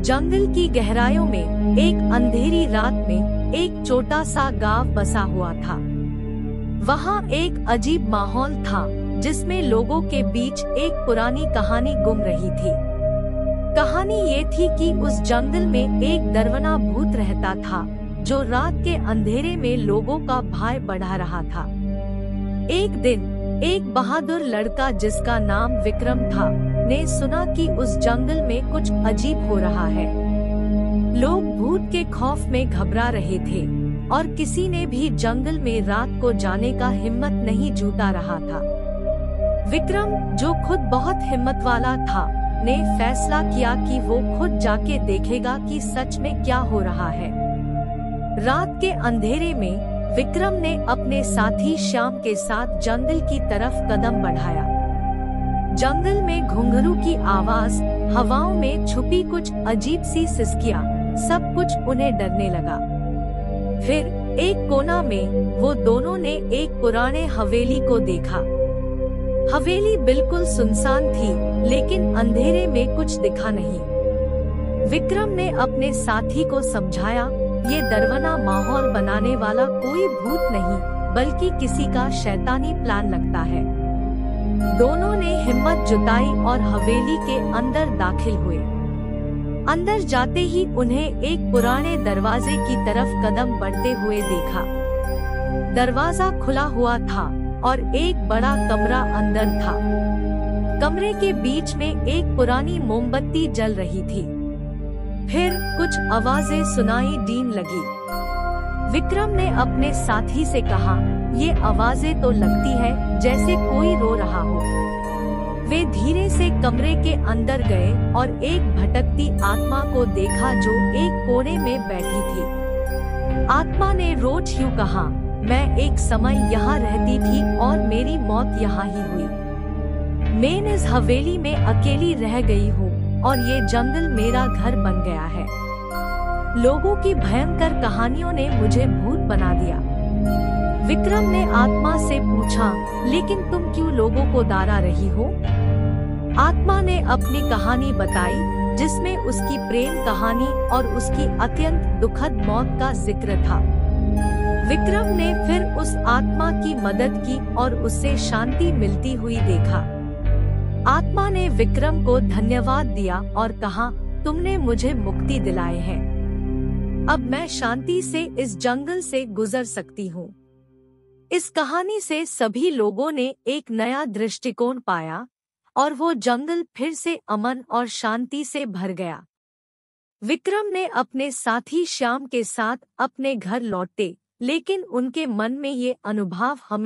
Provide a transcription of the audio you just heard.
जंगल की गहराइयों में एक अंधेरी रात में एक छोटा सा गांव बसा हुआ था। वहाँ एक अजीब माहौल था जिसमें लोगों के बीच एक पुरानी कहानी गुम रही थी। कहानी ये थी कि उस जंगल में एक दरवना भूत रहता था जो रात के अंधेरे में लोगों का भय बढ़ा रहा था। एक दिन एक बहादुर लड़का जिसका नाम विक्रम था ने सुना कि उस जंगल में कुछ अजीब हो रहा है। लोग भूत के खौफ में घबरा रहे थे और किसी ने भी जंगल में रात को जाने का हिम्मत नहीं जुटा रहा था। विक्रम, जो खुद बहुत हिम्मत वाला था, ने फैसला किया कि वो खुद जाके देखेगा कि सच में क्या हो रहा है। रात के अंधेरे में विक्रम ने अपने साथी श्याम के साथ जंगल की तरफ कदम बढ़ाया। जंगल में घुंघरू की आवाज, हवाओं में छुपी कुछ अजीब सी सिसकियां, सब कुछ उन्हें डरने लगा। फिर एक कोना में वो दोनों ने एक पुराने हवेली को देखा। हवेली बिल्कुल सुनसान थी, लेकिन अंधेरे में कुछ दिखा नहीं। विक्रम ने अपने साथी को समझाया, ये दरवना माहौल बनाने वाला कोई भूत नहीं, बल्कि किसी का शैतानी प्लान लगता है। दोनों ने हिम्मत जुटाई और हवेली के अंदर दाखिल हुए। अंदर जाते ही उन्हें एक पुराने दरवाजे की तरफ कदम बढ़ते हुए देखा। दरवाजा खुला हुआ था और एक बड़ा कमरा अंदर था। कमरे के बीच में एक पुरानी मोमबत्ती जल रही थी। फिर कुछ आवाजें सुनाई देने लगी। विक्रम ने अपने साथी से कहा, ये आवाजें तो लगती है जैसे कोई रो रहा हो। वे धीरे से कमरे के अंदर गए और एक भटकती आत्मा को देखा जो एक कोने में बैठी थी। आत्मा ने रोज यूं कहा, मैं एक समय यहाँ रहती थी और मेरी मौत यहाँ ही हुई। मैं इस हवेली में अकेली रह गई हूँ और ये जंगल मेरा घर बन गया है। लोगों की भयंकर कहानियों ने मुझे भूत बना दिया। विक्रम ने आत्मा से पूछा, लेकिन तुम क्यों लोगों को डरा रही हो? आत्मा ने अपनी कहानी बताई, जिसमें उसकी प्रेम कहानी और उसकी अत्यंत दुखद मौत का जिक्र था। विक्रम ने फिर उस आत्मा की मदद की और उससे शांति मिलती हुई देखा। आत्मा ने विक्रम को धन्यवाद दिया और कहा, तुमने मुझे मुक्ति दिलाए है। अब मैं शांति से इस जंगल से गुजर सकती हूँ। इस कहानी से सभी लोगों ने एक नया दृष्टिकोण पाया और वो जंगल फिर से अमन और शांति से भर गया। विक्रम ने अपने साथी श्याम के साथ अपने घर लौटे, लेकिन उनके मन में ये अनुभव हमें